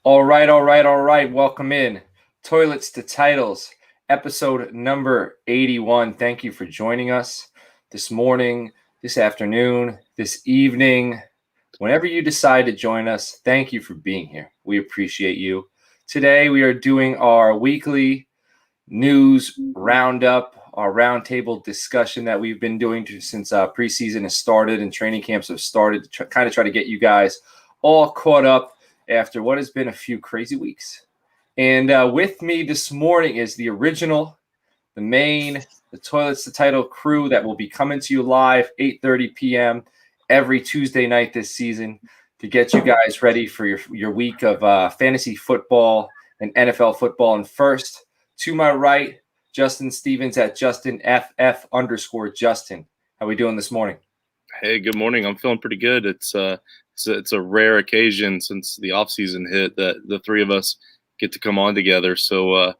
All right. Welcome in. Toilets to Titles, episode number 81. Thank you for joining us this morning, this afternoon, this evening. Whenever you decide to join us, thank you for being here. We appreciate you. Today, we are doing our weekly news roundup, our roundtable discussion that we've been doing since preseason has started and training camps have started to try to get you guys all caught up after what has been a few crazy weeks. And with me this morning is the original, the main, the Toilets to Title crew that will be coming to you live 8:30 p.m. every Tuesday night this season to get you guys ready for your week of fantasy football and NFL football. And first, to my right, Justin Stevens at JustinFF_Justin. How we doing this morning? Hey, good morning. I'm feeling pretty good. It's a rare occasion since the off season hit that the three of us get to come on together. So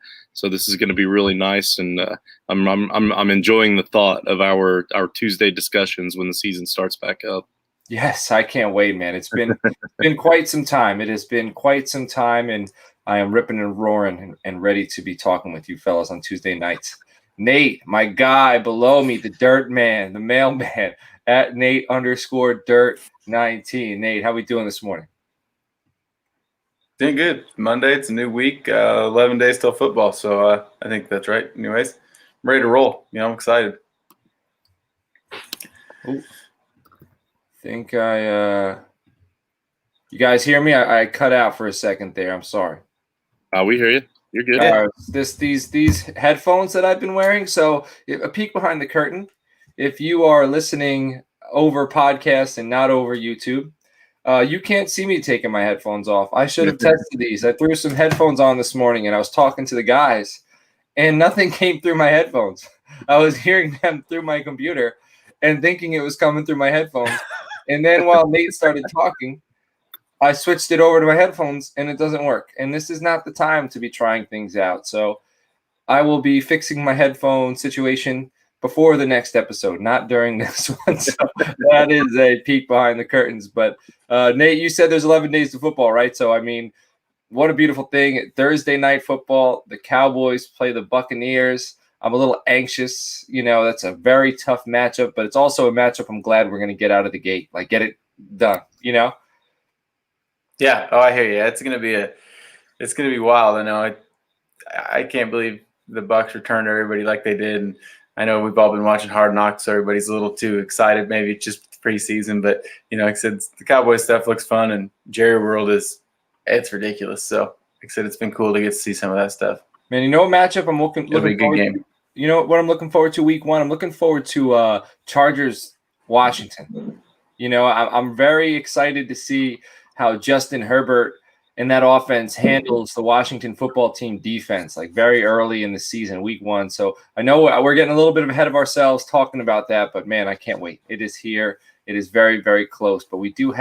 this is going to be really nice, and I'm enjoying the thought of our Tuesday discussions when the season starts back up. Yes, I can't wait, man. It's been quite some time. It has been quite some time, and I am ripping and roaring and ready to be talking with you fellas on Tuesday nights. Nate, my guy below me, the dirt man, the mailman, at Nate_Dirt19. Nate, how we doing this morning? Doing good. Monday, it's a new week, 11 days till football, so I think that's right. Anyways, I'm ready to roll. I'm excited. Ooh. You guys hear me? I cut out for a second there. I'm sorry. We hear you. You're good. These headphones that I've been wearing. So a peek behind the curtain. If you are listening over podcast and not over YouTube, you can't see me taking my headphones off. I should have tested these. I threw some headphones on this morning and I was talking to the guys and nothing came through my headphones. I was hearing them through my computer and thinking it was coming through my headphones. And then while Nate started talking, I switched it over to my headphones and it doesn't work. And this is not the time to be trying things out. So I will be fixing my headphone situation before the next episode, not during this one. So that is a peek behind the curtains. But Nate, you said there's 11 days to football, right? So, I mean, what a beautiful thing. Thursday night football, the Cowboys play the Buccaneers. I'm a little anxious. That's a very tough matchup, but it's also a matchup I'm glad we're going to get out of the gate, like get it done, Yeah. Oh, I hear you. It's going to be wild. I know. I can't believe the Bucs returned everybody like they did. And I know we've all been watching Hard Knocks, so everybody's a little too excited, maybe just preseason. But, like I said, the Cowboys stuff looks fun, and Jerry World it's ridiculous. So, like I said, it's been cool to get to see some of that stuff. Man, what matchup I'm looking forward to? You know what I'm looking forward to week one? I'm looking forward to Chargers Washington. I'm very excited to see how Justin Herbert and that offense handles the Washington football team defense, like very early in the season, week one. So I know we're getting a little bit ahead of ourselves talking about that, but man, I can't wait. It is here. It is very, very close. But we do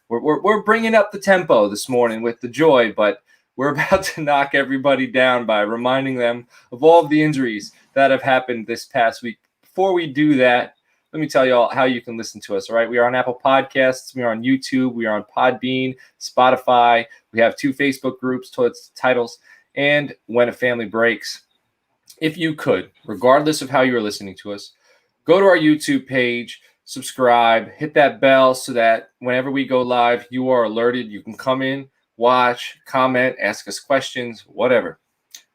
we're bringing up the tempo this morning with the joy, but we're about to knock everybody down by reminding them of all of the injuries that have happened this past week. Before we do that, let me tell you all how you can listen to us, all right? We are on Apple Podcasts. We are on YouTube. We are on Podbean, Spotify. We have 2 Facebook groups, Toilets to Titles, and When a Family Breaks. If you could, regardless of how you are listening to us, go to our YouTube page, subscribe, hit that bell so that whenever we go live, you are alerted. You can come in, watch, comment, ask us questions, whatever.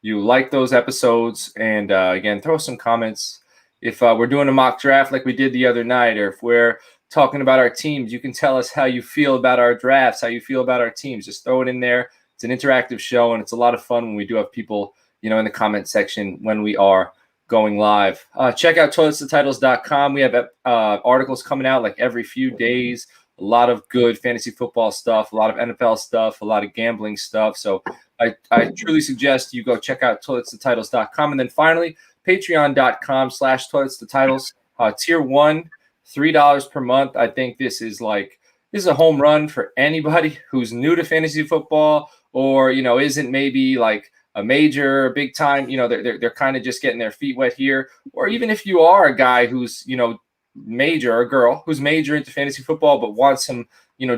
You like those episodes, and again, throw some comments. If we're doing a mock draft like we did the other night, or if we're talking about our teams, you can tell us how you feel about our drafts, how you feel about our teams. Just throw it in there. It's an interactive show, and it's a lot of fun when we do have people, in the comment section when we are going live. Check out toiletstotitles.com. We have articles coming out like every few days. A lot of good fantasy football stuff, a lot of NFL stuff, a lot of gambling stuff. So I truly suggest you go check out toiletstotitles.com. And then finally, patreon.com/toiletstotitles. Tier 1, $3 per month. I think this is a home run for anybody who's new to fantasy football or, isn't maybe like a major, big time, they're kind of just getting their feet wet here. Or even if you are a guy who's, major, or a girl who's major into fantasy football but wants some,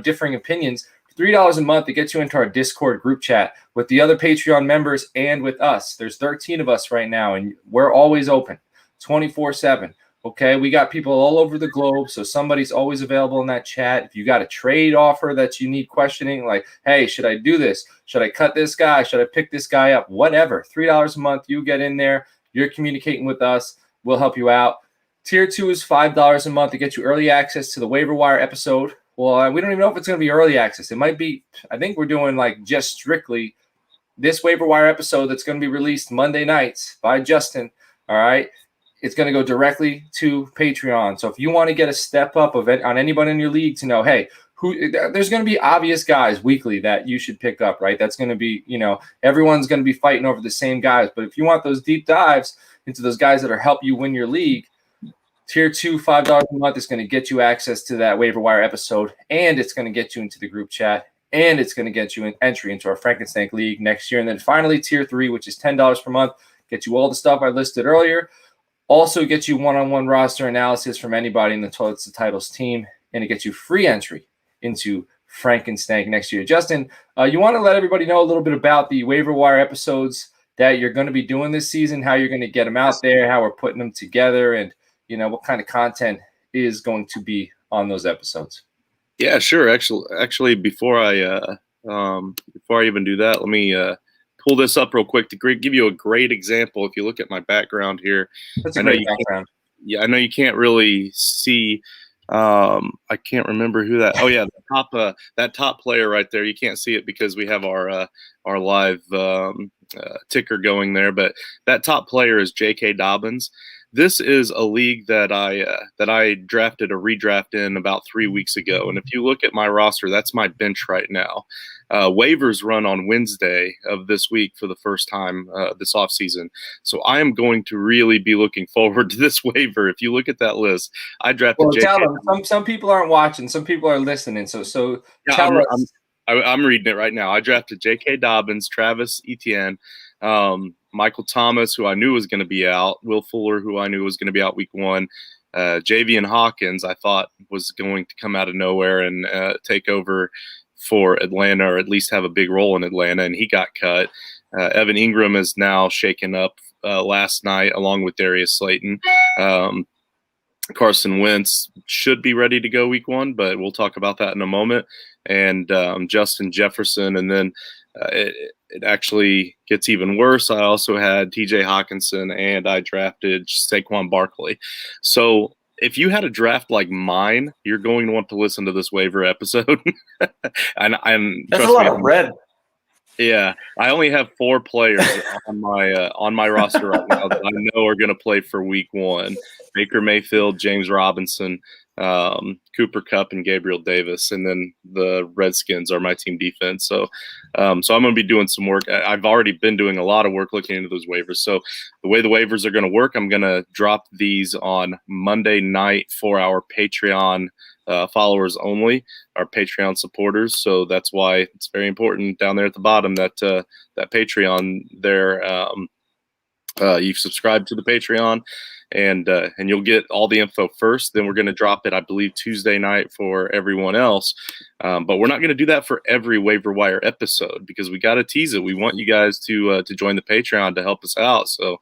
differing opinions, $3 a month to get you into our Discord group chat with the other Patreon members and with us. There's 13 of us right now, and we're always open 24/7. Okay, we got people all over the globe, so somebody's always available in that chat. If you got a trade offer that you need questioning, like, hey, should I do this? Should I cut this guy? Should I pick this guy up? Whatever. $3 a month, you get in there. You're communicating with us. We'll help you out. Tier 2 is $5 a month to get you early access to the waiver wire episode. Well, we don't even know if it's going to be early access. It might be, I think we're doing like just strictly this waiver wire episode that's going to be released Monday nights by Justin. All right. It's going to go directly to Patreon. So if you want to get a step up of it on anybody in your league to know, hey, there's going to be obvious guys weekly that you should pick up, right? That's going to be, everyone's going to be fighting over the same guys. But if you want those deep dives into those guys that are help you win your league, Tier 2, $5 a month is going to get you access to that waiver wire episode, and it's going to get you into the group chat, and it's going to get you an entry into our Frankenstein League next year. And then finally, Tier 3, which is $10 per month, gets you all the stuff I listed earlier. Also gets you one-on-one roster analysis from anybody in the Toilets to Titles team, and it gets you free entry into Frankenstein next year. Justin, you want to let everybody know a little bit about the waiver wire episodes that you're going to be doing this season, how you're going to get them out there, how we're putting them together, and what kind of content is going to be on those episodes. Yeah, sure. Actually, before I even do that, let me pull this up real quick to give you a great example. If you look at my background here, that's a great background. Yeah, I know you can't really see. I can't remember who that. Oh yeah, that top player right there. You can't see it because we have our live ticker going there. But that top player is J.K. Dobbins. This is a league that I drafted a redraft in about 3 weeks ago. And if you look at my roster, that's my bench right now. Waivers run on Wednesday of this week for the first time this offseason. So I am going to really be looking forward to this waiver. If you look at that list, I drafted J.K. Tell them, some people aren't watching. Some people are listening. So yeah, tell us. I'm reading it right now. I drafted J.K. Dobbins, Travis Etienne, Michael Thomas, who I knew was going to be out, Will Fuller, who I knew was going to be out week 1, Javian Hawkins, I thought was going to come out of nowhere and take over for Atlanta, or at least have a big role in Atlanta, and he got cut. Evan Ingram is now shaken up last night, along with Darius Slayton. Carson Wentz should be ready to go week 1, but we'll talk about that in a moment. And Justin Jefferson, and then it actually gets even worse. I also had TJ Hawkinson, and I drafted Saquon Barkley. So if you had a draft like mine, you're going to want to listen to this waiver episode. and that's a lot of red. Yeah, I only have 4 players on my roster right now that I know are going to play for week 1. Baker Mayfield, James Robinson, Cooper Kupp, and Gabriel Davis, and then the Redskins are my team defense. So I'm going to be doing some work. I've already been doing a lot of work looking into those waivers. So the way the waivers are going to work, I'm going to drop these on Monday night for our Patreon followers only, our Patreon supporters. So that's why it's very important down there at the bottom that that Patreon there. You've subscribed to the Patreon, and you'll get all the info first. Then we're going to drop it, I believe, Tuesday night for everyone else. But we're not going to do that for every waiver wire episode because we got to tease it. We want you guys to join the Patreon to help us out. So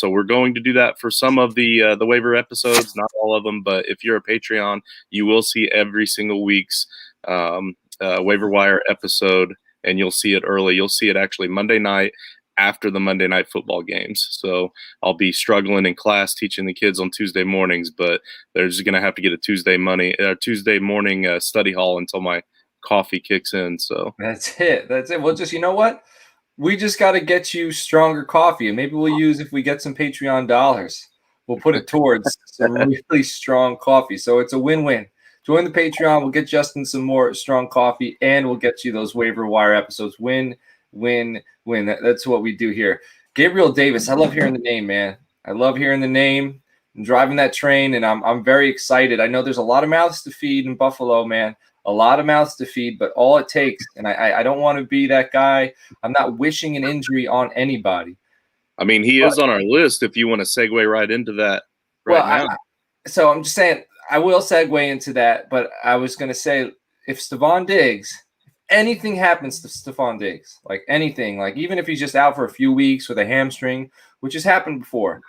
we're going to do that for some of the waiver episodes, not all of them. But if you're a Patreon, you will see every single week's waiver wire episode, and you'll see it early. You'll see it actually Monday night after the Monday night football games. So I'll be struggling in class teaching the kids on Tuesday mornings, but they're just going to have to get a Tuesday morning study hall until my coffee kicks in. So that's it. Well, just, you know what? We just got to get you stronger coffee, and maybe we'll use, if we get some Patreon dollars, we'll put it towards some really strong coffee. So it's a win-win. Join the Patreon. We'll get Justin some more strong coffee, and we'll get you those waiver wire episodes. Win. That's what we do here. Gabriel Davis, I love hearing the name, man. I love hearing the name. I'm driving that train, and I'm very excited. I know there's a lot of mouths to feed in Buffalo, man. A lot of mouths to feed, but all it takes, and I don't want to be that guy. I'm not wishing an injury on anybody. I mean, he is on our list if you want to segue right into that now. So I'm just saying, I will segue into that, but I was going to say, if Stephon Diggs, anything happens to Stephon Diggs, like anything, like even if he's just out for a few weeks with a hamstring, which has happened before,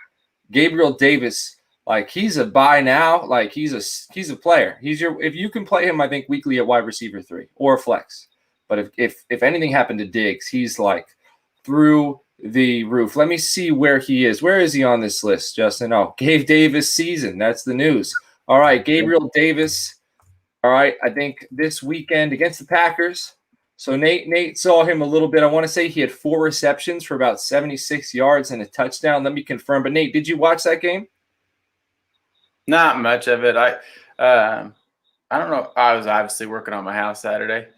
Gabriel Davis, like he's a buy now, like he's a player. If you can play him, I think weekly at wide receiver 3 or flex. But if anything happened to Diggs, he's like through the roof. Let me see where he is. Where is he on this list, Justin? Oh, Gabe Davis season. That's the news. All right, Gabriel Davis. All right, I think this weekend against the Packers. So Nate saw him a little bit. I want to say he had 4 receptions for about 76 yards and a touchdown. Let me confirm. But Nate, did you watch that game? Not much of it. I don't know. I was obviously working on my house Saturday,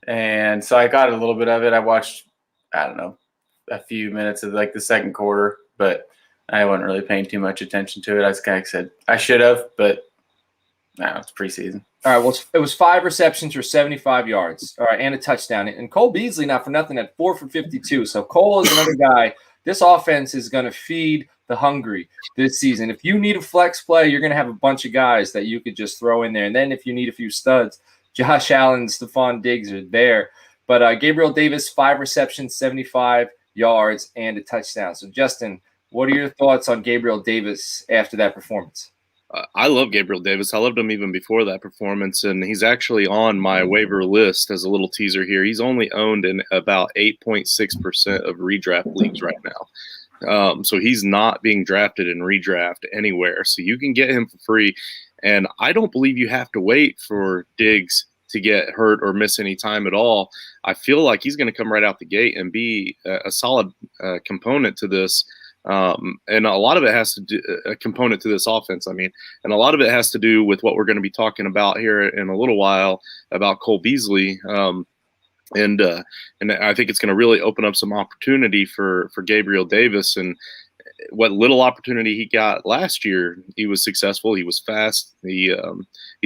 and so I got a little bit of it. I watched, I don't know, a few minutes of like the second quarter, but I wasn't really paying too much attention to it. I kind of said I should have, but no, it's preseason. All right, well, it was 5 receptions for 75 yards, all right, and a touchdown. And Cole Beasley, not for nothing, at 4 for 52. So Cole is another guy. This offense is going to feed the hungry this season. If you need a flex play, you're going to have a bunch of guys that you could just throw in there. And then if you need a few studs, Josh Allen, Stephon Diggs are there. But Gabriel Davis, 5 receptions, 75 yards, and a touchdown. So, Justin, what are your thoughts on Gabriel Davis after that performance? I love Gabriel Davis. I loved him even before that performance, and he's actually on my waiver list as a little teaser here. He's only owned in about 8.6% of redraft leagues right now. So he's not being drafted in redraft anywhere. So you can get him for free, and I don't believe you have to wait for Diggs to get hurt or miss any time at all. I feel like he's going to come right out the gate and be a solid component to this. And a lot of it has to do a component to this offense. I mean, and a lot of it has to do with what we're going to be talking about here in a little while about Cole Beasley. And I think it's going to really open up some opportunity for Gabriel Davis. And what little opportunity he got last year, he was successful. He was fast. He's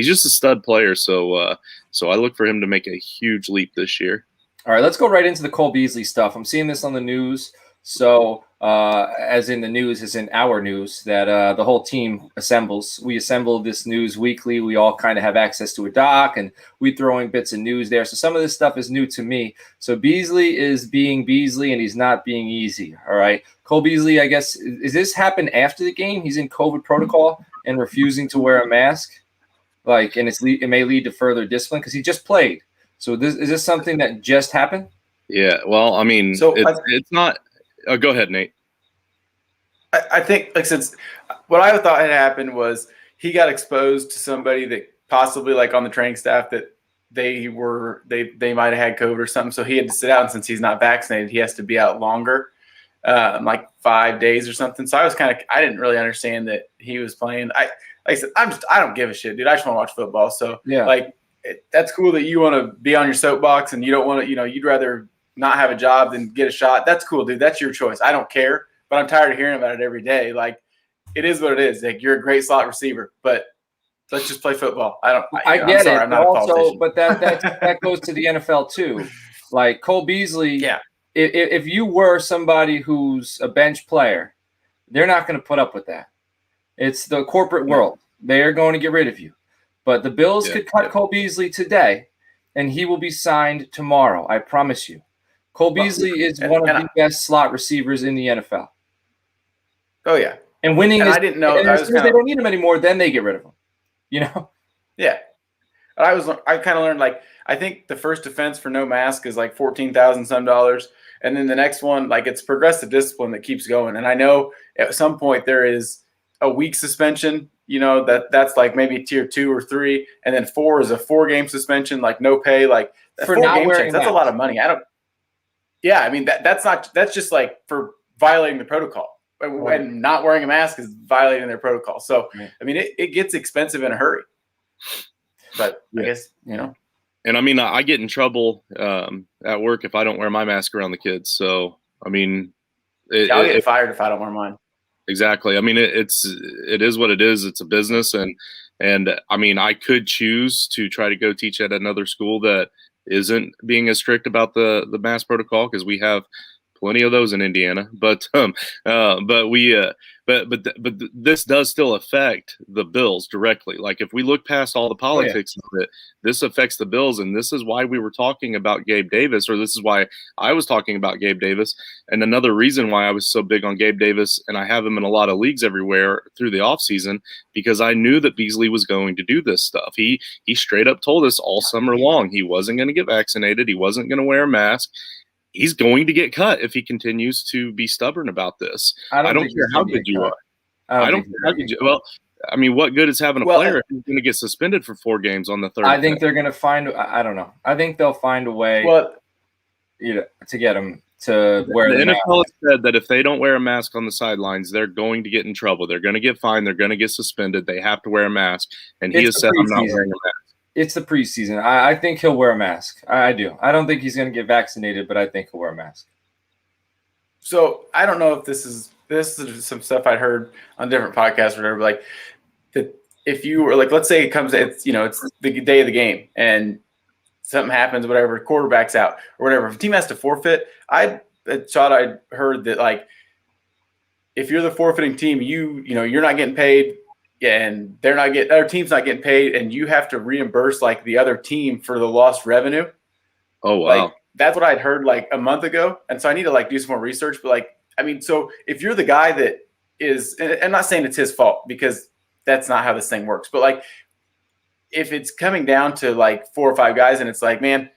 just a stud player. So I look for him to make a huge leap this year. All right, let's go right into the Cole Beasley stuff. I'm seeing this on the news. So as in the news, as in our news, that the whole team assembles. We assemble this news weekly. We all kind of have access to a doc, and we throw in bits of news there. So some of this stuff is new to me. So Beasley is being Beasley, and he's not being easy. All right. Cole Beasley, I guess, is this happen after the game? He's in COVID protocol and refusing to wear a mask? And it may lead to further discipline because he just played. So is this something that just happened? Yeah, well, I mean, it's not – oh, go ahead, Nate. I think, since what I thought had happened was he got exposed to somebody that possibly, on the training staff, that they might have had COVID or something. So he had to sit out, and since he's not vaccinated, he has to be out longer, 5 days or something. So I didn't really understand that he was playing. Like I said, I don't give a shit, dude. I just want to watch football. So yeah, that's cool that you want to be on your soapbox and you don't want to, you'd rather not have a job than get a shot. That's cool, dude. That's your choice. I don't care, but I'm tired of hearing about it every day. It is what it is. You're a great slot receiver, but let's just play football. I get I'm sorry, it. I'm not also, a politician. But that goes to the NFL too. Cole Beasley. Yeah. If you were somebody who's a bench player, they're not going to put up with that. It's the corporate world. They're going to get rid of you. But the Bills could cut Cole Beasley today, and he will be signed tomorrow. I promise you. Cole Beasley is one of the best slot receivers in the NFL. Oh, yeah. And winning and is – I didn't know. as soon as they don't need him anymore, then they get rid of him. Yeah. I kind of learned, I think the first offense for no mask is $14,000 some dollars. And then the next one, it's progressive discipline that keeps going. And I know at some point there is a week suspension, that's maybe tier 2 or 3. And then 4 is a 4-game suspension, no pay, for not wearing that's a lot of money. That's just for violating the protocol. Right. And not wearing a mask is violating their protocol. So, it gets expensive in a hurry. But I guess, And I get in trouble at work if I don't wear my mask around the kids. So, I'll get fired if I don't wear mine. Exactly. It is what it is. It's a business. And I could choose to try to go teach at another school that isn't being as strict about the mask protocol, because we have plenty of those in Indiana, but this does still affect the Bills directly. Like if we look past all the politics of it, this affects the Bills, and this is why we were talking about Gabe Davis, or this is why I was talking about Gabe Davis, and another reason why I was so big on Gabe Davis, and I have him in a lot of leagues everywhere through the offseason, because I knew that Beasley was going to do this stuff. He straight up told us all summer long he wasn't going to get vaccinated, he wasn't going to wear a mask. He's going to get cut if he continues to be stubborn about this. I don't care how good you are. I don't care how good you. Well, I mean, what good is having a player who's going to get suspended for 4 games on the third? I think they're going to find. I don't know. I think they'll find a way. To get him to wear the NFL has said that if they don't wear a mask on the sidelines, they're going to get in trouble. They're going to get fined. They're going to get suspended. They have to wear a mask, and he has said, "I'm not wearing a mask." It's the preseason. I think he'll wear a mask. I do. I don't think he's going to get vaccinated, but I think he'll wear a mask. So I don't know if this is some stuff I'd heard on different podcasts or whatever. Like that, if you were like, let's say it comes, it's the day of the game and something happens, whatever, quarterback's out or whatever. If a team has to forfeit, I thought I'd heard that like if you're the forfeiting team, you're not getting paid. And their team's not getting paid, and you have to reimburse like the other team for the lost revenue. Oh wow, like, that's what I'd heard like a month ago, and so I need to like do some more research. But like, I mean, so if you're the guy that is, and I'm not saying it's his fault because that's not how this thing works, but like, if it's coming down to like 4 or 5 guys, and it's like, man,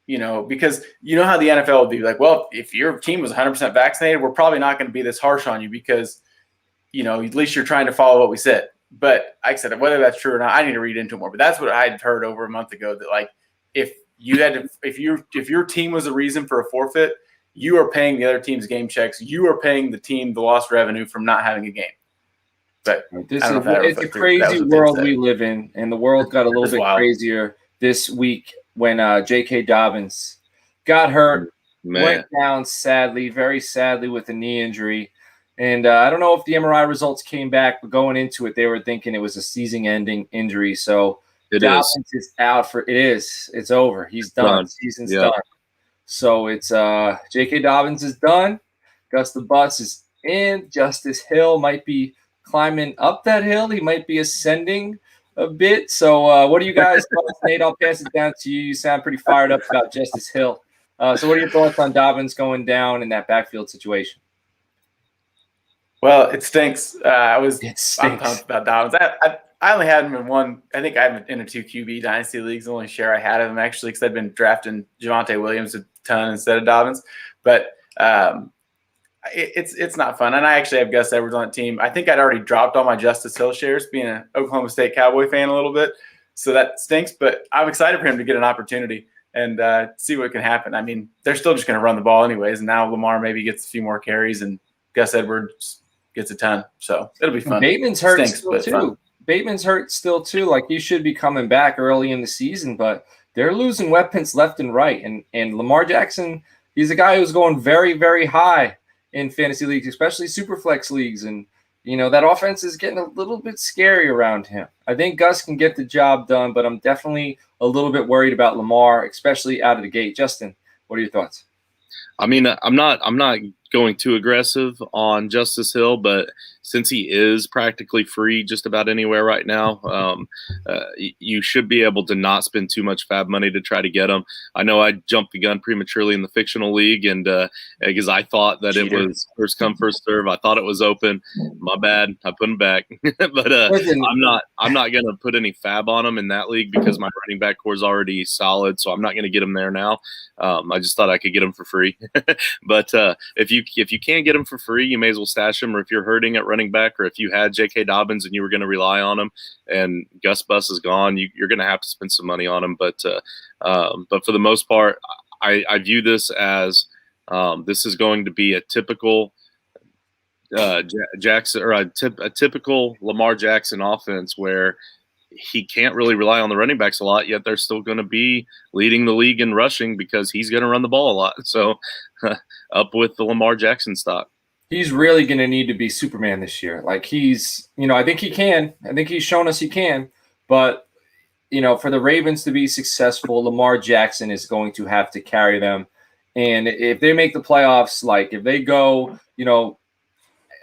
because you know how the NFL would be like, well, if your team was 100% vaccinated, we're probably not going to be this harsh on you because at least you're trying to follow what we said. But like I said, whether that's true or not, I need to read into it more. But that's what I had heard over a month ago, that like if your team was the reason for a forfeit, you are paying the other team's game checks. You are paying the team the lost revenue from not having a game. But it's a crazy world we live in, and the world got a little bit crazier this week when J.K. Dobbins got hurt, went down sadly, very sadly, with a knee injury. And I don't know if the MRI results came back, but going into it, they were thinking it was a season-ending injury. So Dobbins is out for – it's over. He's done. Season's done. So it's J.K. Dobbins is done. Gus the Bus is in. Justice Hill might be climbing up that hill. He might be ascending a bit. So what do you guys thoughts? Nate, I'll pass it down to you. You sound pretty fired up about Justice Hill. So what are your thoughts on Dobbins going down in that backfield situation? Well, it stinks. I'm pumped about Dobbins. I only had him in one. I think I have him in a 2 QB dynasty leagues. The only share I had of him actually, because I'd been drafting Javonte Williams a ton instead of Dobbins. But it's not fun. And I actually have Gus Edwards on the team. I think I'd already dropped all my Justice Hill shares, being an Oklahoma State Cowboy fan a little bit. So that stinks. But I'm excited for him to get an opportunity and see what can happen. I mean, they're still just going to run the ball anyways. And now Lamar maybe gets a few more carries, and Gus Edwards gets a ton, so it'll be fun. Bateman's hurt still too. Fun. Bateman's hurt still too. Like, he should be coming back early in the season, but they're losing weapons left and right. And Lamar Jackson, he's a guy who's going very, very high in fantasy leagues, especially superflex leagues. And that offense is getting a little bit scary around him. I think Gus can get the job done, but I'm definitely a little bit worried about Lamar, especially out of the gate. Justin, what are your thoughts? I mean, I'm not going too aggressive on Justice Hill, but since he is practically free just about anywhere right now, you should be able to not spend too much fab money to try to get him. I know I jumped the gun prematurely in the fictional league, and because I thought that it was first come first serve, I thought it was open. My bad, I put him back. But I'm not going to put any fab on him in that league because my running back core is already solid, so I'm not going to get him there now. I just thought I could get him for free. But if you can't get him for free, you may as well stash him. Or if you're hurting at running back, or if you had J.K. Dobbins and you were going to rely on him, and Gus Bus is gone, you're going to have to spend some money on him. But for the most part, I view this as this is going to be a typical Jackson, or a typical Lamar Jackson offense where he can't really rely on the running backs a lot, yet they're still going to be leading the league in rushing because he's going to run the ball a lot. So up with the Lamar Jackson stock. He's really going to need to be Superman this year. Like, he's, I think he can. I think he's shown us he can. But, for the Ravens to be successful, Lamar Jackson is going to have to carry them. And if they make the playoffs, like if they go,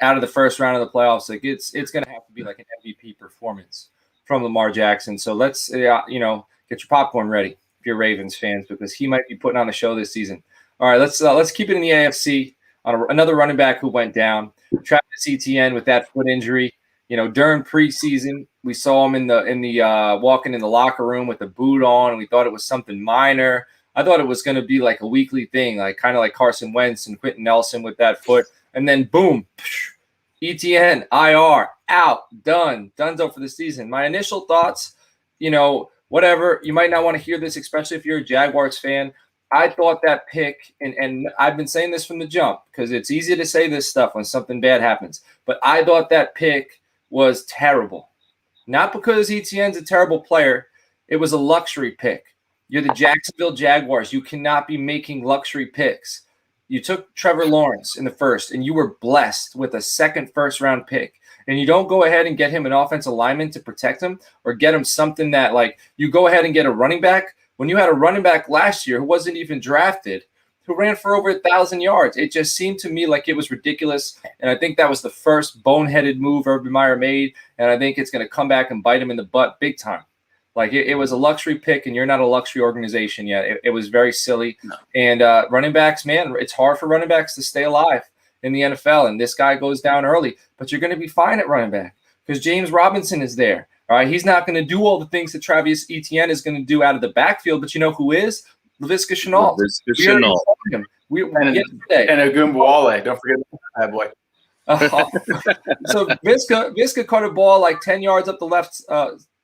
out of the first round of the playoffs, like it's going to have to be like an MVP performance from Lamar Jackson. So let's, get your popcorn ready if you're Ravens fans, because he might be putting on a show this season. All right, let's keep it in the AFC on another running back who went down, Travis Etienne, with that foot injury. During preseason, we saw him in the walking in the locker room with a boot on, and we thought it was something minor. I thought it was going to be like a weekly thing, like kind of like Carson Wentz and Quentin Nelson with that foot. And then boom, ETN, IR, out, done, donezo for the season. My initial thoughts, whatever, you might not want to hear this, especially if you're a Jaguars fan. I thought that pick, and I've been saying this from the jump because it's easy to say this stuff when something bad happens, but I thought that pick was terrible. Not because ETN's a terrible player. It was a luxury pick. You're the Jacksonville Jaguars. You cannot be making luxury picks. You took Trevor Lawrence in the first, and you were blessed with a second first-round pick. And you don't go ahead and get him an offensive lineman to protect him or get him something that, like, you go ahead and get a running back when you had a running back last year who wasn't even drafted, who ran for over 1,000 yards. It just seemed to me like it was ridiculous, and I think that was the first boneheaded move Urban Meyer made, and I think it's going to come back and bite him in the butt big time. Like, it was a luxury pick, and you're not a luxury organization yet. It was very silly. No. And running backs, man, it's hard for running backs to stay alive in the NFL, and this guy goes down early. But you're going to be fine at running back because James Robinson is there. All right, he's not going to do all the things that Travis Etienne is going to do out of the backfield, but you know who is? Laviska Shenault. And Ogunbowale. Don't forget that boy. So Viska caught a ball like 10 yards up the left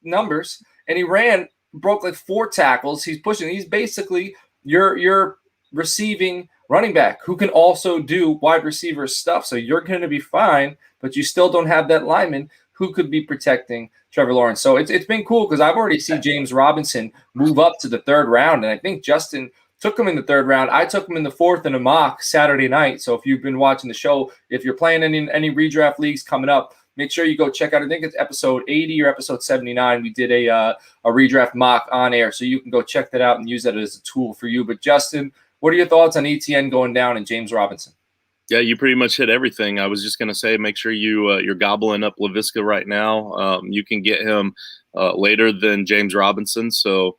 numbers, and he broke like 4 tackles. He's pushing. He's basically your receiving running back who can also do wide receiver stuff. So you're going to be fine, but you still don't have that lineman who could be protecting Trevor Lawrence. So it's been cool because I've already seen James Robinson move up to the 3rd round, and I think Justin took him in the 3rd round. I took him in the 4th in a mock Saturday night. So if you've been watching the show, if you're playing any redraft leagues coming up, make sure you go check out, I think it's episode 80 or episode 79. We did a redraft mock on air, so you can go check that out and use that as a tool for you. But Justin, what are your thoughts on ETN going down and James Robinson? Yeah, you pretty much hit everything. I was just going to say, make sure you're gobbling up Laviska right now. You can get him later than James Robinson. So,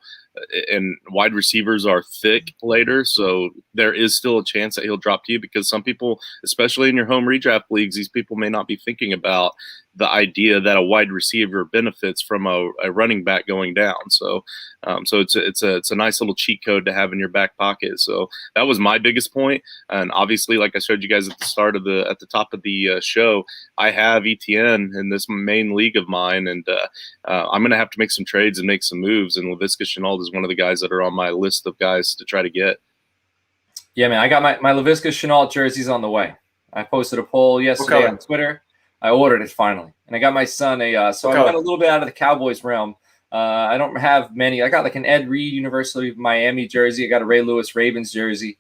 and wide receivers are thick later, so there is still a chance that he'll drop to you because some people, especially in your home redraft leagues, these people may not be thinking about the idea that a wide receiver benefits from a running back going down. So it's a nice little cheat code to have in your back pocket. So that was my biggest point. And obviously, like I showed you guys at the top of the show, I have ETN in this main league of mine, and I'm going to have to make some trades and make some moves. And Laviska Shenault is one of the guys that are on my list of guys to try to get. Yeah, man, I got my Laviska Shenault jerseys on the way. I posted a poll yesterday on Twitter. I ordered it finally, and I got my son so I went a little bit out of the Cowboys realm. I don't have many. I got like an Ed Reed University of Miami jersey. I got a Ray Lewis Ravens jersey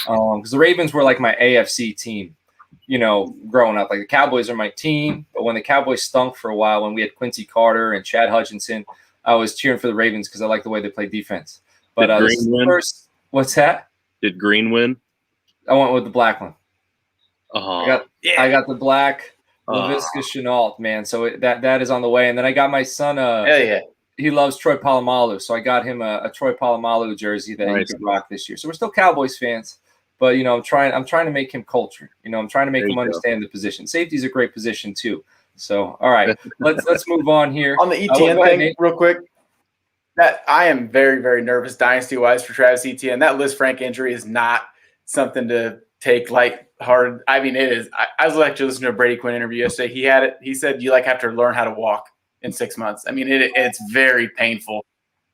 because the Ravens were like my AFC team, growing up. Like the Cowboys are my team, but when the Cowboys stunk for a while, when we had Quincy Carter and Chad Hutchinson, I was cheering for the Ravens because I like the way they play defense. But what's that? Did Green win? I went with the black one. I got the black. Laviska Shenault, man. So that is on the way. And then I got my son. He loves Troy Polamalu, so I got him a Troy Polamalu jersey that he could rock this year. So we're still Cowboys fans, but I'm trying to make him culture. I'm trying to make him understand the position. Safety is a great position too. So all right, let's move on here. On the ETN thing, real quick. That I am very, very nervous dynasty wise for Travis Etienne. That Liz Frank injury is not something to take hard. I mean, it is. I was actually listening to a Brady Quinn interview yesterday. He had it. He said you have to learn how to walk in 6 months. I mean, it's very painful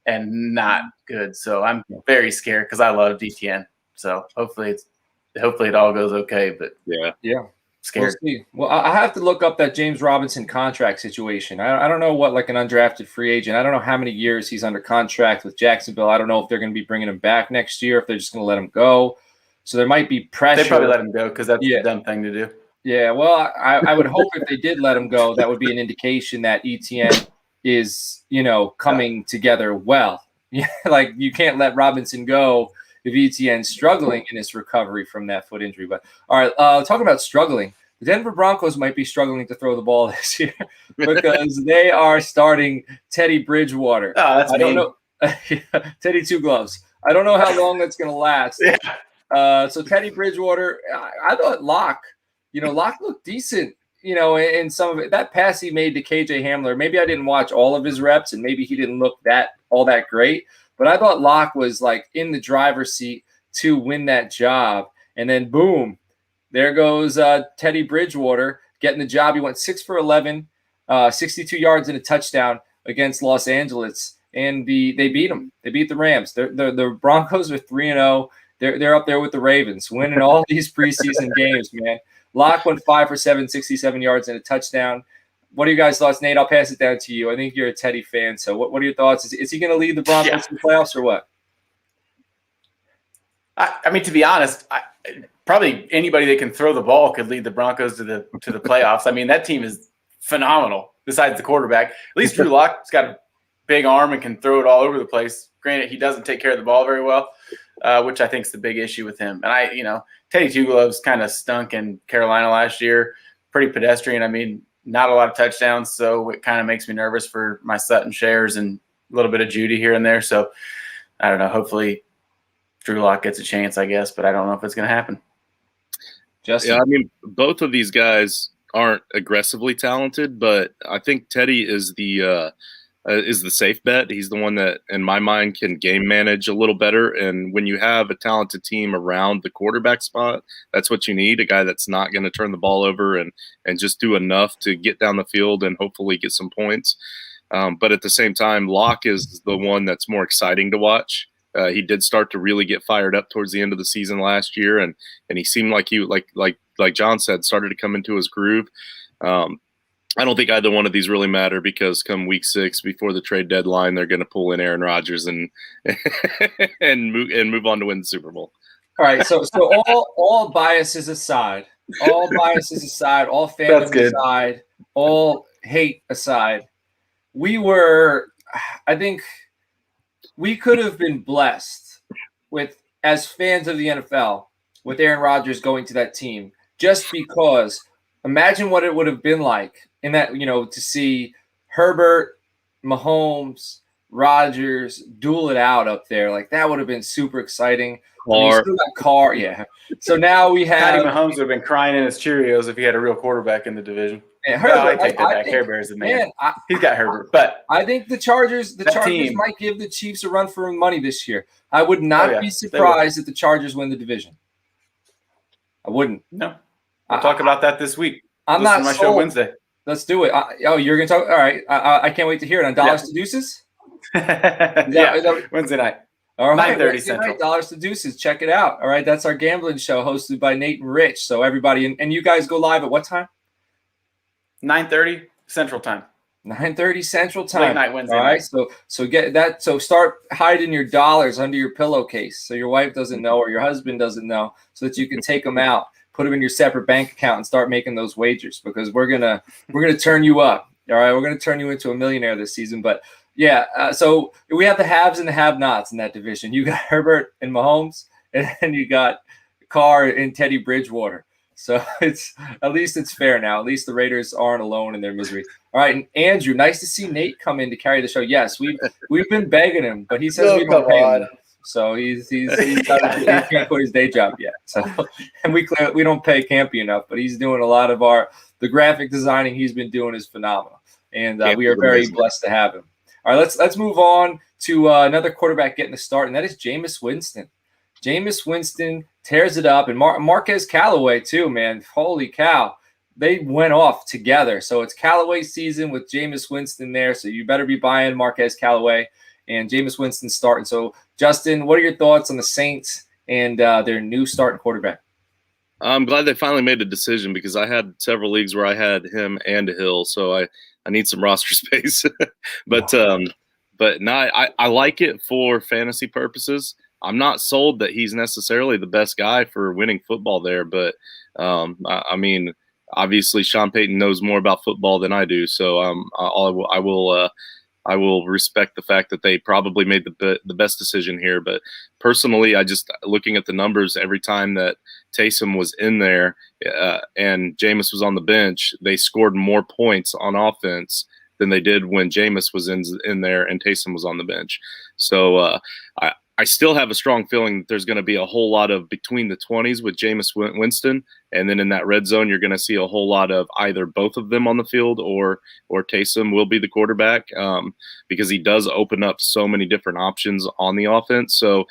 and not good. So I'm very scared because I love ETN. So hopefully it all goes okay. But yeah, scared. We'll see. Well, I have to look up that James Robinson contract situation. I don't know what, like an undrafted free agent. I don't know how many years he's under contract with Jacksonville. I don't know if they're going to be bringing him back next year, if they're just going to let him go. So there might be pressure. They probably let him go because that's a dumb thing to do. Yeah, well, I would hope if they did let him go, that would be an indication that ETN is, coming together well. Yeah, like you can't let Robinson go Etienne struggling in his recovery from that foot injury. But all right, talking about struggling, the Denver Broncos might be struggling to throw the ball this year because they are starting Teddy Bridgewater. Oh, that's I don't know. Teddy Two Gloves. I don't know how long that's going to last. Yeah. So Teddy Bridgewater, I thought Locke looked decent, in some of it. That pass he made to KJ Hamler, maybe I didn't watch all of his reps and maybe he didn't look all that great, but I thought Locke was like in the driver's seat to win that job. And then boom, there goes Teddy Bridgewater getting the job. He went 6 for 11, 62 yards and a touchdown against Los Angeles. And they beat them. They beat the Rams. The Broncos are 3-0. They're up there with the Ravens, winning all these preseason games, man. Locke went 5 for 7, 67 yards and a touchdown. What are you guys' thoughts, Nate? I'll pass it down to you. I think you're a Teddy fan. So what are your thoughts? Is he going to lead the Broncos to the playoffs or what? I mean, to be honest, probably anybody that can throw the ball could lead the Broncos to the playoffs. I mean, that team is phenomenal. Besides the quarterback, at least Drew Lock's got a big arm and can throw it all over the place. Granted, he doesn't take care of the ball very well, which I think is the big issue with him. And Teddy Two Gloves kind of stunk in Carolina last year. Pretty pedestrian. I mean, not a lot of touchdowns, so it kind of makes me nervous for my Sutton shares and a little bit of Judy here and there. So I don't know. Hopefully Drew Lock gets a chance, I guess, but I don't know if it's going to happen. Justin? Yeah, I mean, both of these guys aren't aggressively talented, but I think Teddy is the safe bet. He's the one that, in my mind, can game manage a little better. And when you have a talented team around the quarterback spot, that's what you need, a guy that's not going to turn the ball over and just do enough to get down the field and hopefully get some points. But at the same time, Locke is the one that's more exciting to watch. He did start to really get fired up towards the end of the season last year, and he seemed like he, like John said, started to come into his groove. I don't think either one of these really matter because come week 6, before the trade deadline, they're going to pull in Aaron Rodgers and move on to win the Super Bowl. All right, so all biases aside, all fandom aside, all hate aside, I think we could have been blessed with, as fans of the NFL, with Aaron Rodgers going to that team, just because imagine what it would have been like in that, to see Herbert, Mahomes, Rodgers duel it out up there. Like, that would have been super exciting. Carr, yeah. So now we have Patty Mahomes would have been crying in his Cheerios if he had a real quarterback in the division. Yeah, Herbert, I take that back. Hair Bears, man. He's got Herbert, but I think the Chargers might give the Chiefs a run for money this year. I would not be surprised if the Chargers win the division. I wouldn't. No, we'll talk about that this week. I'm not my sold. show Wednesday. Let's do it. You're gonna talk. All right. I can't wait to hear it on Dollars to Deuces. Wednesday night. All right, 9:30 Central. Dollars to Deuces. Check it out. All right, that's our gambling show hosted by Nate and Rich. So everybody, and you guys go live at what time? 9:30 Central Time. 9:30 Central Time. Late night Wednesday. All right, so get that. So start hiding your dollars under your pillowcase so your wife doesn't know or your husband doesn't know, so that you can take them out, put them in your separate bank account, and start making those wagers, because we're gonna turn you up. All right, we're gonna turn you into a millionaire this season. But yeah, so we have the haves and the have-nots in that division. You got Herbert and Mahomes, and then you got Carr and Teddy Bridgewater. So at least it's fair now. At least the Raiders aren't alone in their misery. All right, and Andrew, nice to see Nate come in to carry the show. Yes, we've been begging him, but he says we don't pay him. So he can't quit his day job yet. So, and we don't pay Campy enough, but he's doing a lot of the graphic designing he's been doing is phenomenal, and we are very blessed to have him. All right, let's move on to another quarterback getting the start, and that is Jameis Winston. Jameis Winston tears it up, and Marquez Callaway too, man. Holy cow. They went off together. So it's Callaway season with Jameis Winston there, so you better be buying Marquez Callaway and Jameis Winston starting. So, Justin, what are your thoughts on the Saints and their new starting quarterback? I'm glad they finally made a decision, because I had several leagues where I had him and Hill, so I need some roster space. But no, I like it for fantasy purposes. I'm not sold that he's necessarily the best guy for winning football there, but I mean, obviously Sean Payton knows more about football than I do, so I will respect the fact that they probably made the best decision here. But personally, I just looking at the numbers every time that Taysom was in there and Jameis was on the bench, they scored more points on offense than they did when Jameis was in there and Taysom was on the bench. So I still have a strong feeling that there's going to be a whole lot of between the 20s with Jameis Winston, and then in that red zone, you're going to see a whole lot of either both of them on the field or Taysom will be the quarterback because he does open up so many different options on the offense. So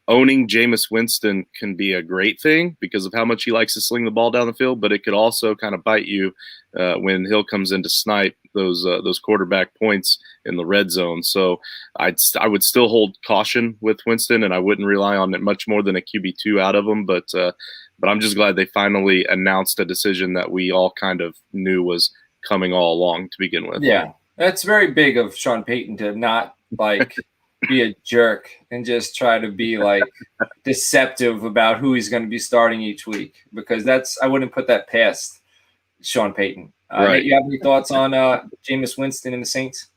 owning Jameis Winston can be a great thing because of how much he likes to sling the ball down the field, but it could also kind of bite you when Hill comes in to snipe those quarterback points in the red zone. So I would still hold caution with Winston, and I wouldn't rely on it much more than a QB2 out of him. But I'm just glad they finally announced a decision that we all kind of knew was coming all along to begin with. Yeah, that's very big of Sean Payton to not be a jerk and just try to be deceptive about who he's going to be starting each week, because I wouldn't put that past Sean Payton. Right. Nate, you have any thoughts on Jameis Winston and the Saints?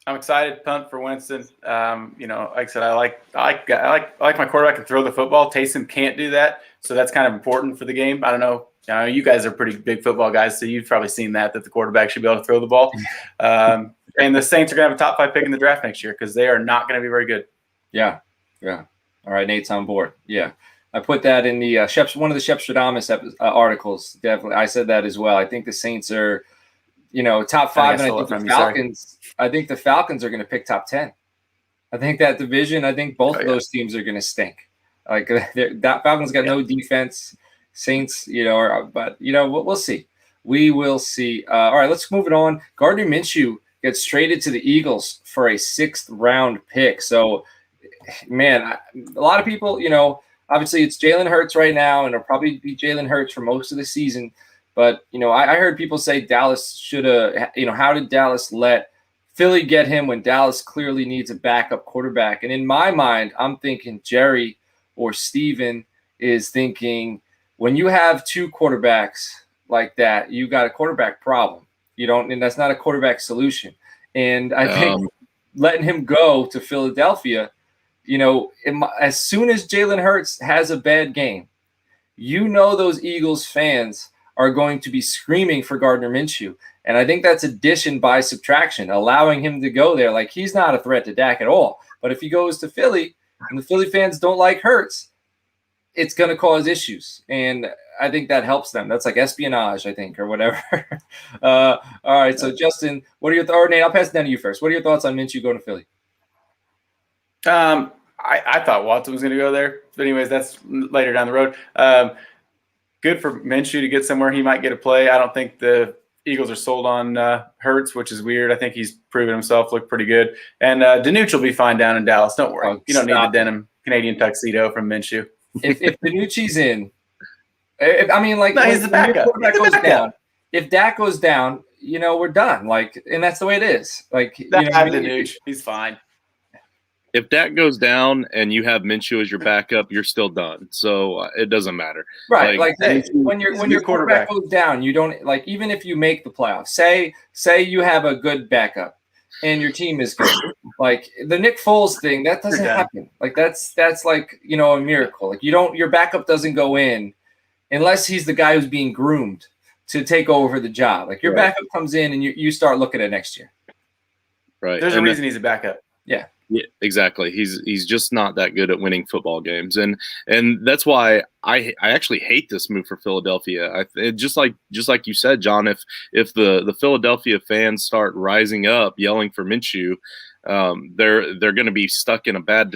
I'm excited, pumped for Winston. Like I said, I like my quarterback to throw the football. Taysom can't do that, so that's kind of important for the game. I don't know. You guys are pretty big football guys, so you've probably seen that the quarterback should be able to throw the ball. And the Saints are going to have a top 5 pick in the draft next year because they are not going to be very good. Yeah. All right, Nate's on board. Yeah. I put that in the one of the Shepstradamus articles. Definitely, I said that as well. I think the Saints are, top 5, and I think the Falcons. I think the Falcons are going to pick top 10. I think that division. I think both of those teams are going to stink. That Falcons got no defense. Saints, but we'll see. We will see. All right, let's move it on. Gardner Minshew gets traded to the Eagles for a 6th round pick. So, man, a lot of people, obviously it's Jalen Hurts right now, and it'll probably be Jalen Hurts for most of the season. But, I heard people say Dallas should have, how did Dallas let Philly get him when Dallas clearly needs a backup quarterback? And in my mind, I'm thinking Jerry or Steven is thinking when you have 2 quarterbacks like that, you got a quarterback problem. And that's not a quarterback solution. And I think letting him go to Philadelphia, as soon as Jalen Hurts has a bad game, those Eagles fans are going to be screaming for Gardner Minshew. And I think that's addition by subtraction, allowing him to go there. He's not a threat to Dak at all. But if he goes to Philly and the Philly fans don't like Hurts, it's going to cause issues. And I think that helps them. That's like espionage, I think, or whatever. All right. So, Justin, what are your thoughts? Nate, I'll pass it down to you first. What are your thoughts on Minshew going to Philly? I thought Watson was going to go there. But anyways, that's later down the road. Good for Minshew to get somewhere he might get a play. I don't think the Eagles are sold on Hurts, which is weird. I think he's proven himself, looked pretty good. And Danucci will be fine down in Dallas. Don't worry. You don't need the denim Canadian tuxedo from Minshew. If Danucci's in, he's the backup. If Dak goes down, we're done. And that's the way it is. Danucci, he's fine. If Dak goes down and you have Minshew as your backup, you're still done. So it doesn't matter. Right. When your quarterback goes down, you don't even if you make the playoffs. Say you have a good backup and your team is good. The Nick Foles thing, that doesn't happen. That's a miracle. Your backup doesn't go in unless he's the guy who's being groomed to take over the job. Your backup comes in and you start looking at next year. Right. There's a reason he's a backup. Yeah. Yeah, exactly. He's just not that good at winning football games, and that's why I actually hate this move for Philadelphia. Just like you said, John. If the Philadelphia fans start rising up yelling for Minshew, they're going to be stuck in a bad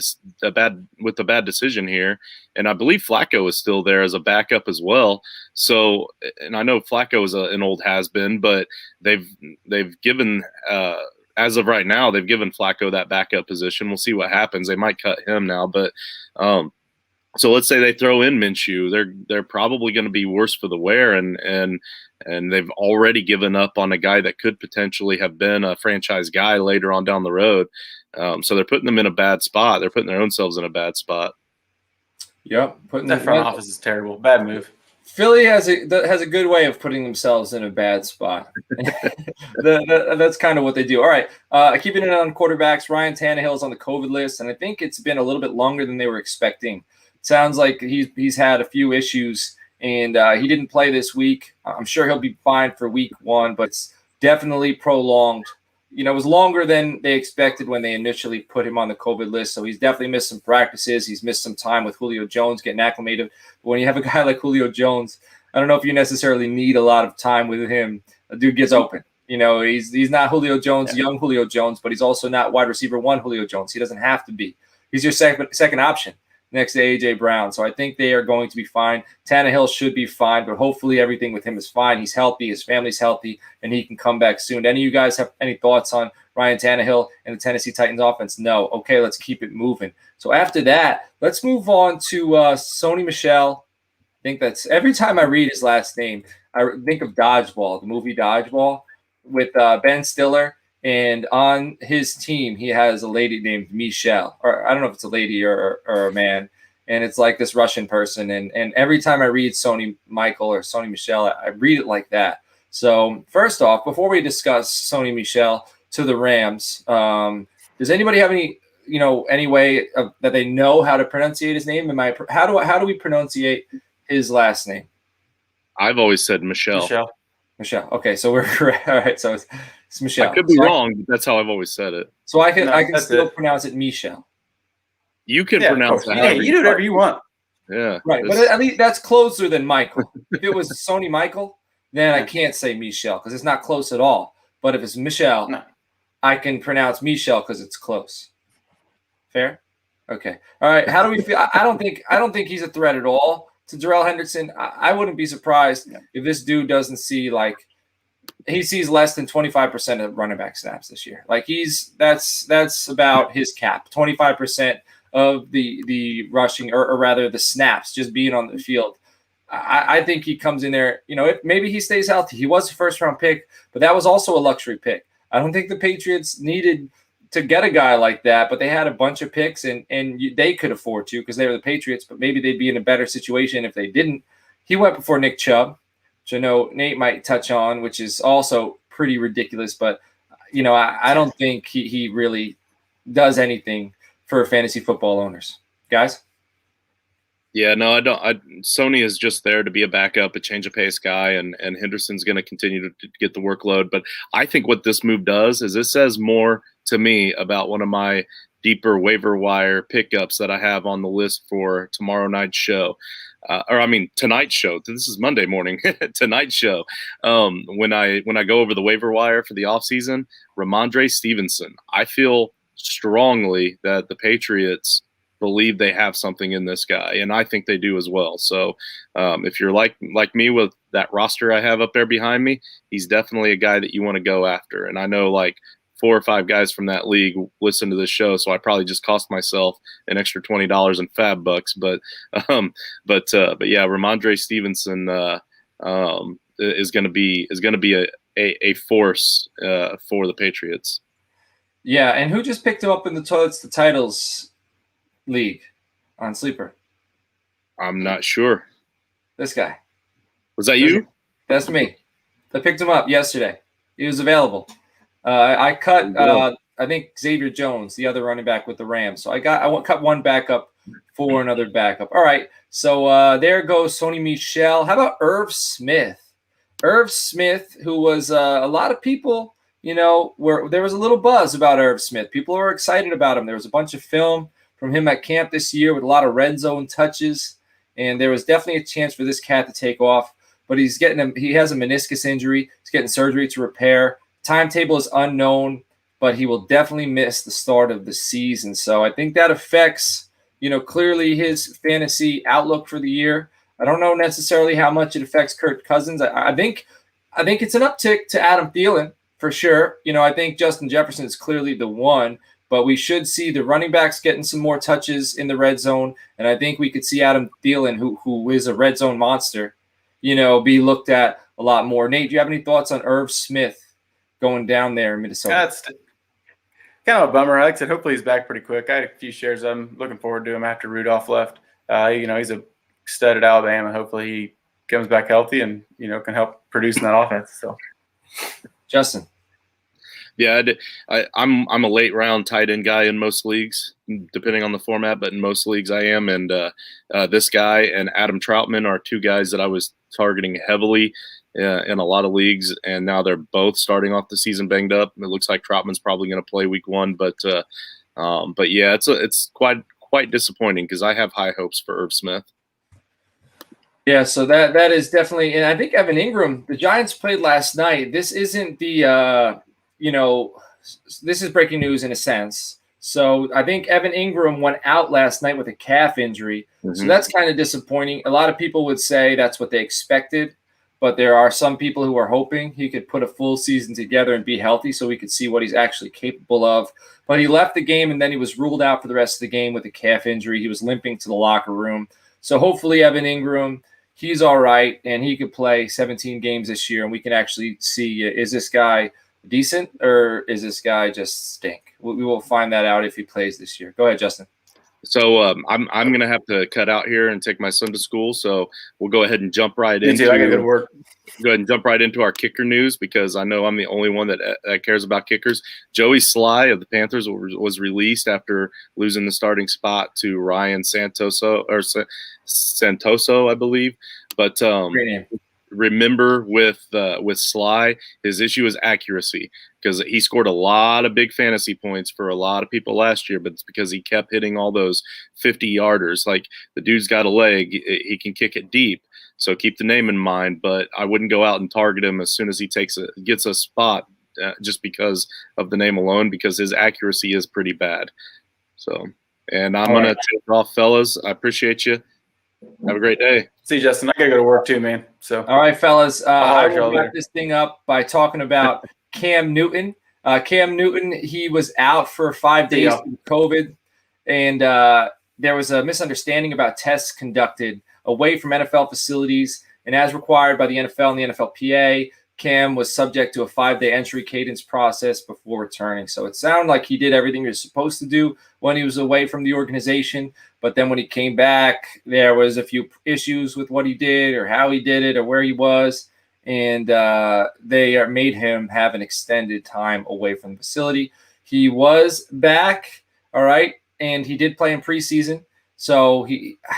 decision here. And I believe Flacco is still there as a backup as well. So, and I know Flacco is an old has-been, but they've given. As of right now, they've given Flacco that backup position. We'll see what happens. They might cut him now, but so let's say they throw in Minshew. They're probably going to be worse for the wear, and they've already given up on a guy that could potentially have been a franchise guy later on down the road. So they're putting them in a bad spot. They're putting their own selves in a bad spot. Yep, that front office is terrible. Bad move. Philly has a good way of putting themselves in a bad spot. That's kind of what they do. All right, keeping it on quarterbacks. Ryan Tannehill's on the COVID list, and I think it's been a little bit longer than they were expecting. Sounds like he's had a few issues, and he didn't play this week. I'm sure he'll be fine for week 1, but it's definitely prolonged. It was longer than they expected when they initially put him on the COVID list. So he's definitely missed some practices. He's missed some time with Julio Jones getting acclimated. But when you have a guy like Julio Jones, I don't know if you necessarily need a lot of time with him. The dude gets open. He's not Julio Jones, young Julio Jones, but he's also not wide receiver 1 Julio Jones. He doesn't have to be. He's your second option next to A.J. Brown. So I think they are going to be fine. Tannehill should be fine, but hopefully everything with him is fine. He's healthy. His family's healthy, and he can come back soon. Any of you guys have any thoughts on Ryan Tannehill and the Tennessee Titans offense? No. Okay, let's keep it moving. So after that, let's move on to Sony Michel. I think that's every time I read his last name, I think of Dodgeball, the movie Dodgeball with Ben Stiller. And on his team, he has a lady named Michel, or I don't know if it's a lady or a man. And it's like this Russian person. And every time I read Sony Michel or Sony Michel, I read it like that. So first off, before we discuss Sony Michel to the Rams, does anybody have any way that they know how to pronunciate his name? How do we pronunciate his last name? I've always said Michel. Michel. Okay, so we're correct. All right, so it's Michel. I could be wrong, but that's how I've always said it. So I can still pronounce it Michel. You can pronounce it. Yeah, you do whatever you want. Yeah. Right, but at least that's closer than Michael. If it was Sony Michel, then I can't say Michel because it's not close at all. But if it's Michel, I can pronounce Michel because it's close. Fair? Okay. All right. How do we feel? I don't think he's a threat at all to Darrell Henderson. I wouldn't be surprised if this dude doesn't see he sees less than 25% of running back snaps this year. That's about his cap. 25% of the rushing or rather the snaps just being on the field. I think he comes in there, if maybe he stays healthy. He was a first-round pick, but that was also a luxury pick. I don't think the Patriots needed to get a guy like that, but they had a bunch of picks and they could afford to because they were the Patriots, but maybe they'd be in a better situation if they didn't. He went before Nick Chubb, which I know Nate might touch on, which is also pretty ridiculous, but I don't think he really does anything for fantasy football owners. Guys? Yeah, no, I don't. Sony is just there to be a backup, a change of pace guy, and Henderson's going to continue to get the workload. But I think what this move does is it says more to me about one of my deeper waiver wire pickups that I have on the list for tomorrow night's show. Tonight's show. This is Monday morning. Tonight's show. When I go over the waiver wire for the offseason, Ramondre Stevenson. I feel strongly that the Patriots believe they have something in this guy, and I think they do as well. So if you're like me with that roster I have up there behind me, he's definitely a guy that you want to go after. And I know 4 or 5 guys from that league listen to this show, so I probably just cost myself an extra $20 in fab bucks. But yeah, Ramondre Stevenson is going to be a force for the Patriots. Yeah, and who just picked him up in the Toilets to Titles league on Sleeper? I'm not sure. This guy. Was that you? That's me. I picked him up yesterday. He was available. I cut I think Xavier Jones, the other running back with the Rams. So I cut one backup for another backup. All right. So there goes Sony Michel. How about Irv Smith? Irv Smith, who was a lot of people, there was a little buzz about Irv Smith. People were excited about him. There was a bunch of film from him at camp this year with a lot of red zone touches. And there was definitely a chance for this cat to take off. But he has a meniscus injury. He's getting surgery to repair. Timetable is unknown, but he will definitely miss the start of the season. So I think that affects, clearly his fantasy outlook for the year. I don't know necessarily how much it affects Kirk Cousins. I think it's an uptick to Adam Thielen for sure. I think Justin Jefferson is clearly the one, but we should see the running backs getting some more touches in the red zone. And I think we could see Adam Thielen, who is a red zone monster, be looked at a lot more. Nate, do you have any thoughts on Irv Smith going down there in Minnesota? That's kind of a bummer. Like I said, hopefully he's back pretty quick. I had a few shares. I'm looking forward to him after Rudolph left. He's a stud at Alabama. Hopefully he comes back healthy and, can help produce in that offense. So, Justin. Yeah, I'm a late round tight end guy in most leagues, depending on the format, but in most leagues I am. And this guy and Adam Troutman are two guys that I was targeting heavily in a lot of leagues, and now they're both starting off the season banged up. It looks like Troutman's probably going to play week 1, but yeah, it's quite disappointing because I have high hopes for Irv Smith. Yeah, so that is definitely, and I think Evan Ingram, the Giants played last night. This isn't the this is breaking news in a sense. So I think Evan Ingram went out last night with a calf injury. Mm-hmm. So that's kind of disappointing. A lot of people would say that's what they expected, but there are some people who are hoping he could put a full season together and be healthy so we could see what he's actually capable of. But he left the game, and then he was ruled out for the rest of the game with a calf injury. He was limping to the locker room. So hopefully Evan Ingram, he's all right, and he could play 17 games this year, and we can actually see, is this guy decent or is this guy just stink? We will find that out if he plays this year. Go ahead, Justin. So I'm going to have to cut out here and take my son to school. So we'll go ahead and jump right into. I gotta go to work. Go ahead and jump right into our kicker news because I know I'm the only one that cares about kickers. Joey Sly of the Panthers was released after losing the starting spot to Ryan Santoso, I believe. But remember with Sly, his issue is accuracy because he scored a lot of big fantasy points for a lot of people last year, but it's because he kept hitting all those 50-yarders. Like, the dude's got a leg, he can kick it deep. So keep the name in mind, but I wouldn't go out and target him as soon as he gets a spot just because of the name alone, because his accuracy is pretty bad. So, and I'm going to take off, fellas. I appreciate you. Have a great day. See you, Justin. I got to go to work too, man. So, all right, fellas. I will wrap this thing up by talking about Cam Newton. Cam Newton, he was out for 5 days with COVID, and there was a misunderstanding about tests conducted away from NFL facilities, and as required by the NFL and the NFLPA, Cam was subject to a 5-day entry cadence process before returning. So it sounded like he did everything he was supposed to do when he was away from the organization, but then when he came back, there was a few issues with what he did or how he did it or where he was, and they made him have an extended time away from the facility. He was back, all right, and he did play in preseason.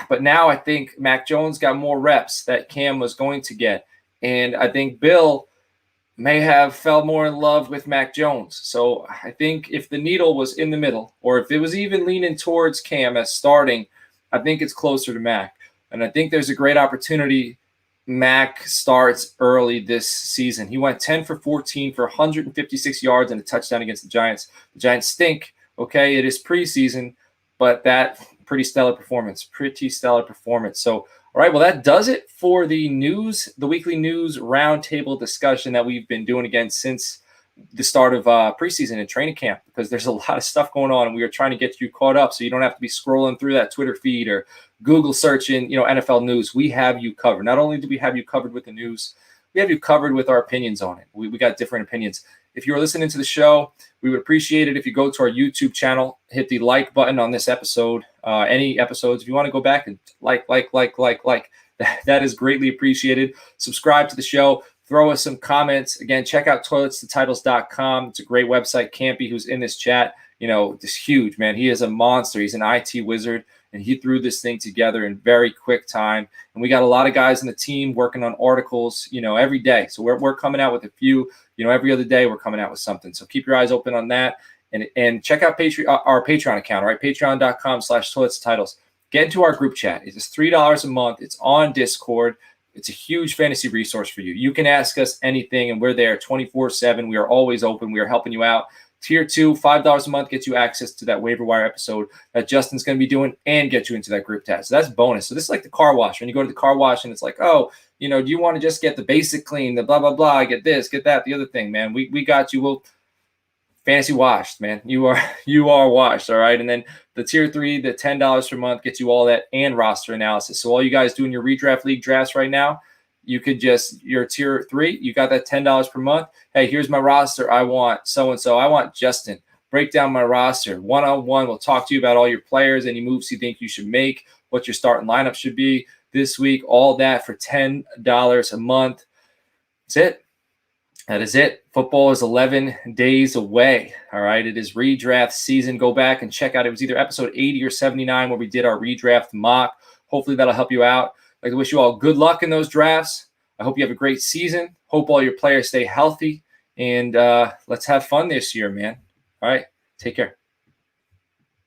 But now I think Mac Jones got more reps that Cam was going to get. And I think Bill may have fell more in love with Mac Jones. So I think if the needle was in the middle, or if it was even leaning towards Cam as starting, I think it's closer to Mac. And I think there's a great opportunity Mac starts early this season. He went 10 for 14 for 156 yards and a touchdown against the Giants. The Giants stink. Okay, it is preseason, but that pretty stellar performance. So, all right, well, that does it for the weekly news roundtable discussion that we've been doing again since the start of preseason and training camp, because there's a lot of stuff going on, and we are trying to get you caught up so you don't have to be scrolling through that Twitter feed or Google searching, NFL news. We have you covered. Not only do we have you covered with the news, we have you covered with our opinions on it. We got different opinions. If you're listening to the show, we would appreciate it if you go to our YouTube channel, hit the like button on this episode, any episodes. If you want to go back and like, that is greatly appreciated. Subscribe to the show. Throw us some comments. Again, check out toiletstotitles.com. It's a great website. Campy, who's in this chat, this huge, man. He is a monster. He's an IT wizard, and he threw this thing together in very quick time. And we got a lot of guys in the team working on articles, every day. So we're coming out with a few, every other day we're coming out with something. So keep your eyes open on that. And check out our Patreon account, right? Patreon.com/toiletstotitles. Get into our group chat. It's just $3 a month. It's on Discord. It's a huge fantasy resource for you. You can ask us anything, and we're there 24/7. We are always open. We are helping you out. Tier 2, $5 a month gets you access to that waiver wire episode that Justin's going to be doing and get you into that group chat. So that's bonus. So this is like the car wash. When you go to the car wash and it's like, do you want to just get the basic clean, the blah, blah, blah, get this, get that, the other thing, man. We got you. We'll fantasy washed, man. You are washed, all right? And then the tier 3, the $10 per month gets you all that and roster analysis. So all you guys doing your redraft league drafts right now, you could your tier 3, you got that $10 per month. Hey, here's my roster. I want so-and-so. I want Justin. Break down my roster. One-on-one, we'll talk to you about all your players, any moves you think you should make, what your starting lineup should be. this week. All that for $10 a month. That's it. That is it. Football is 11 days away. All right. It is redraft season. Go back and check out. It was either episode 80 or 79 where we did our redraft mock. Hopefully that'll help you out. I'd like to wish you all good luck in those drafts. I hope you have a great season. Hope all your players stay healthy. And let's have fun this year, man. All right. Take care.